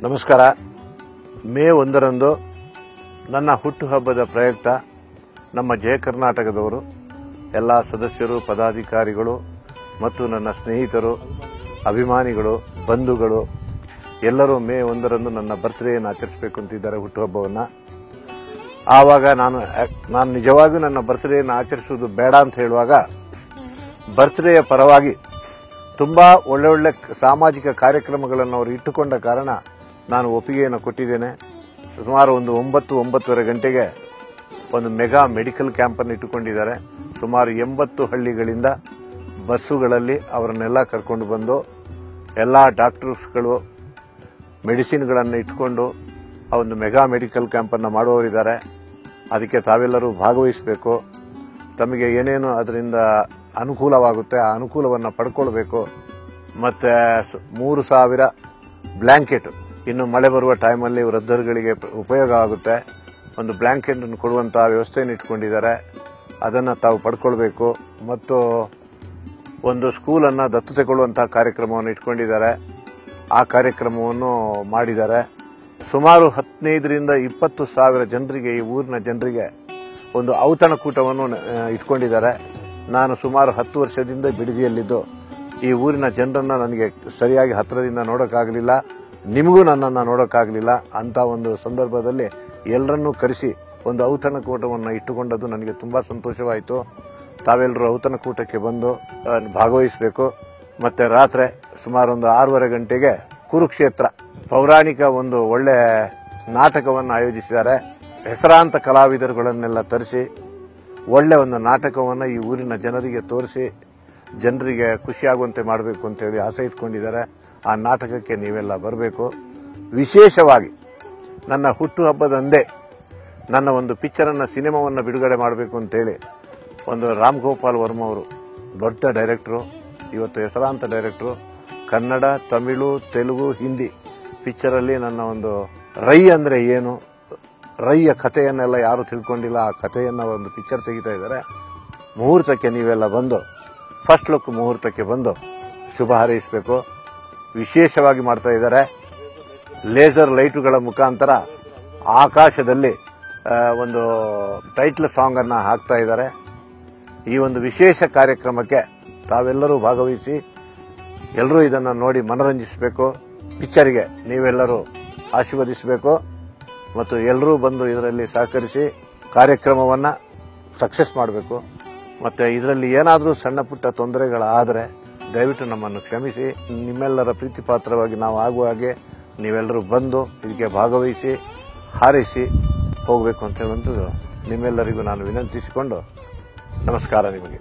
ನಮಸ್ಕಾರ. ಮೇ 1ರಂದು ನನ್ನ ಹುಟ್ಟುಹಬ್ಬದ ಪ್ರಯುಕ್ತ ನಮ್ಮ ಜಯ ಕರ್ನಾಟಕದವರು ಎಲ್ಲ ಸದಸ್ಯರು, ಪದಾಧಿಕಾರಿಗಳು ಮತ್ತು ನನ್ನ ಸ್ನೇಹಿತರು, ಅಭಿಮಾನಿಗಳು, ಬಂಧುಗಳು ಎಲ್ಲರೂ ಮೇ 1ರಂದು ನನ್ನ ಬರ್ತ್ಡೇಯನ್ನು ಆಚರಿಸಬೇಕು ಅಂತಿದ್ದಾರೆ, ಹುಟ್ಟುಹಬ್ಬವನ್ನು. ಆವಾಗ ನಾನು ನಿಜವಾಗಿಯೂ ನನ್ನ ಬರ್ತ್ಡೇಯನ್ನು ಆಚರಿಸುವುದು ಬೇಡ ಅಂತ ಹೇಳುವಾಗ ಬರ್ತ್ಡೇಯ ಪರವಾಗಿ ತುಂಬ ಒಳ್ಳೆ ಸಾಮಾಜಿಕ ಕಾರ್ಯಕ್ರಮಗಳನ್ನು ಅವರು ಇಟ್ಟುಕೊಂಡ ಕಾರಣ ನಾನು ಒಪ್ಪಿಗೆಯನ್ನು ಕೊಟ್ಟಿದ್ದೇನೆ. ಸುಮಾರು 9-9:30 ಗಂಟೆಗೆ ಒಂದು ಮೆಗಾ ಮೆಡಿಕಲ್ ಕ್ಯಾಂಪನ್ನು ಇಟ್ಟುಕೊಂಡಿದ್ದಾರೆ. ಸುಮಾರು 80 ಹಳ್ಳಿಗಳಿಂದ ಬಸ್ಸುಗಳಲ್ಲಿ ಅವರನ್ನೆಲ್ಲ ಕರ್ಕೊಂಡು ಬಂದು ಎಲ್ಲ ಡಾಕ್ಟರ್ಸ್ಗಳು ಮೆಡಿಸಿನ್ಗಳನ್ನು ಇಟ್ಕೊಂಡು ಆ ಒಂದು ಮೆಗಾ ಮೆಡಿಕಲ್ ಕ್ಯಾಂಪನ್ನು ಮಾಡುವವರಿದ್ದಾರೆ. ಅದಕ್ಕೆ ತಾವೆಲ್ಲರೂ ಭಾಗವಹಿಸಬೇಕು. ತಮಗೆ ಏನೇನು ಅದರಿಂದ ಅನುಕೂಲವಾಗುತ್ತೆ ಆ ಅನುಕೂಲವನ್ನು ಪಡ್ಕೊಳ್ಬೇಕು. ಮತ್ತು 3,000 ಬ್ಲ್ಯಾಂಕೆಟ್, ಇನ್ನು ಮಳೆ ಬರುವ ಟೈಮಲ್ಲಿ ವೃದ್ಧರುಗಳಿಗೆ ಉಪಯೋಗ ಆಗುತ್ತೆ. ಒಂದು ಬ್ಲ್ಯಾಂಕೆಟನ್ನು ಕೊಡುವಂಥ ವ್ಯವಸ್ಥೆಯನ್ನು ಇಟ್ಕೊಂಡಿದ್ದಾರೆ, ಅದನ್ನು ತಾವು ಪಡ್ಕೊಳ್ಬೇಕು. ಮತ್ತು ಒಂದು ಸ್ಕೂಲನ್ನು ದತ್ತು ತೆಗೊಳ್ಳುವಂಥ ಕಾರ್ಯಕ್ರಮವನ್ನು ಇಟ್ಕೊಂಡಿದ್ದಾರೆ, ಆ ಕಾರ್ಯಕ್ರಮವನ್ನು ಮಾಡಿದ್ದಾರೆ. ಸುಮಾರು 15,000-20,000 ಜನರಿಗೆ, ಈ ಊರಿನ ಜನರಿಗೆ ಒಂದು ಔತಣಕೂಟವನ್ನು ಇಟ್ಕೊಂಡಿದ್ದಾರೆ. ನಾನು ಸುಮಾರು 10 ವರ್ಷದಿಂದ ಬಿಡದಿಯಲ್ಲಿದ್ದು ಈ ಊರಿನ ಜನರನ್ನು ನನಗೆ ಸರಿಯಾಗಿ ಹತ್ತಿರದಿಂದ ನೋಡೋಕ್ಕಾಗಲಿಲ್ಲ, ನಿಮಗೂ ನನ್ನನ್ನು ನೋಡೋಕ್ಕಾಗಲಿಲ್ಲ. ಅಂಥ ಒಂದು ಸಂದರ್ಭದಲ್ಲಿ ಎಲ್ಲರನ್ನೂ ಕರೆಸಿ ಒಂದು ಔತಣಕೂಟವನ್ನು ಇಟ್ಟುಕೊಂಡದ್ದು ನನಗೆ ತುಂಬ ಸಂತೋಷವಾಯಿತು. ತಾವೆಲ್ಲರೂ ಔತಣಕೂಟಕ್ಕೆ ಬಂದು ಭಾಗವಹಿಸಬೇಕು. ಮತ್ತು ರಾತ್ರಿ ಸುಮಾರು 6:30 ಗಂಟೆಗೆ ಕುರುಕ್ಷೇತ್ರ ಪೌರಾಣಿಕ ಒಂದು ಒಳ್ಳೆ ನಾಟಕವನ್ನು ಆಯೋಜಿಸಿದ್ದಾರೆ. ಹೆಸರಾಂತ ಕಲಾವಿದರುಗಳನ್ನೆಲ್ಲ ತರಿಸಿ ಒಳ್ಳೆ ಒಂದು ನಾಟಕವನ್ನು ಈ ಊರಿನ ಜನರಿಗೆ ತೋರಿಸಿ ಜನರಿಗೆ ಖುಷಿಯಾಗುವಂತೆ ಮಾಡಬೇಕು ಅಂತೇಳಿ ಆಸೆ ಇಟ್ಕೊಂಡಿದ್ದಾರೆ. ಆ ನಾಟಕಕ್ಕೆ ನೀವೆಲ್ಲ ಬರಬೇಕು. ವಿಶೇಷವಾಗಿ ನನ್ನ ಹುಟ್ಟುಹಬ್ಬದಂದೇ ನನ್ನ ಒಂದು ಪಿಕ್ಚರನ್ನು, ಸಿನಿಮಾವನ್ನು ಬಿಡುಗಡೆ ಮಾಡಬೇಕು ಅಂತೇಳಿ ಒಂದು ರಾಮ್ ಗೋಪಾಲ್ ವರ್ಮ ಅವರು ದೊಡ್ಡ ಡೈರೆಕ್ಟ್ರು, ಇವತ್ತು ಹೆಸರಾಂತ ಡೈರೆಕ್ಟ್ರು. ಕನ್ನಡ, ತಮಿಳು, ತೆಲುಗು, ಹಿಂದಿ ಪಿಕ್ಚರಲ್ಲಿ ನನ್ನ ಒಂದು ರೈ ಅಂದರೆ ಏನು, ರೈಯ ಕಥೆಯನ್ನೆಲ್ಲ ಯಾರು ತಿಳ್ಕೊಂಡಿಲ್ಲ, ಆ ಕಥೆಯನ್ನು ಒಂದು ಪಿಕ್ಚರ್ ತೆಗಿತಾ ಇದ್ದಾರೆ. ಮುಹೂರ್ತಕ್ಕೆ ನೀವೆಲ್ಲ ಬಂದು, ಫಸ್ಟ್ ಲುಕ್ ಮುಹೂರ್ತಕ್ಕೆ ಬಂದು ಶುಭ ಹಾರೈಸಬೇಕು. ವಿಶೇಷವಾಗಿ ಮಾಡ್ತಾ ಇದ್ದಾರೆ. ಲೇಸರ್ ಲೈಟುಗಳ ಮುಖಾಂತರ ಆಕಾಶದಲ್ಲಿ ಒಂದು ಟೈಟ್ಲ್ ಸಾಂಗನ್ನು ಹಾಕ್ತಾ ಇದ್ದಾರೆ. ಈ ಒಂದು ವಿಶೇಷ ಕಾರ್ಯಕ್ರಮಕ್ಕೆ ತಾವೆಲ್ಲರೂ ಭಾಗವಹಿಸಿ ಎಲ್ಲರೂ ಇದನ್ನು ನೋಡಿ ಮನರಂಜಿಸಬೇಕು. ಪಿಕ್ಚರ್ಗೆ ನೀವೆಲ್ಲರೂ ಆಶೀರ್ವದಿಸಬೇಕು ಮತ್ತು ಎಲ್ಲರೂ ಬಂದು ಇದರಲ್ಲಿ ಸಹಕರಿಸಿ ಕಾರ್ಯಕ್ರಮವನ್ನು ಸಕ್ಸಸ್ ಮಾಡಬೇಕು. ಮತ್ತು ಇದರಲ್ಲಿ ಏನಾದರೂ ಸಣ್ಣ ಪುಟ್ಟ ತೊಂದರೆಗಳಾದರೆ ದಯವಿಟ್ಟು ನಮ್ಮನ್ನು ಕ್ಷಮಿಸಿ. ನಿಮ್ಮೆಲ್ಲರ ಪ್ರೀತಿ ಪಾತ್ರವಾಗಿ ನಾವು ಆಗುವ ಹಾಗೆ ನೀವೆಲ್ಲರೂ ಬಂದು ಇದಕ್ಕೆ ಭಾಗವಹಿಸಿ ಹಾರೈಸಿ ಹೋಗಬೇಕು ಅಂತ ಹೇಳುವಂಥದ್ದು ನಿಮ್ಮೆಲ್ಲರಿಗೂ ನಾನು ವಿನಂತಿಸಿಕೊಂಡು ನಮಸ್ಕಾರ ನಿಮಗೆ.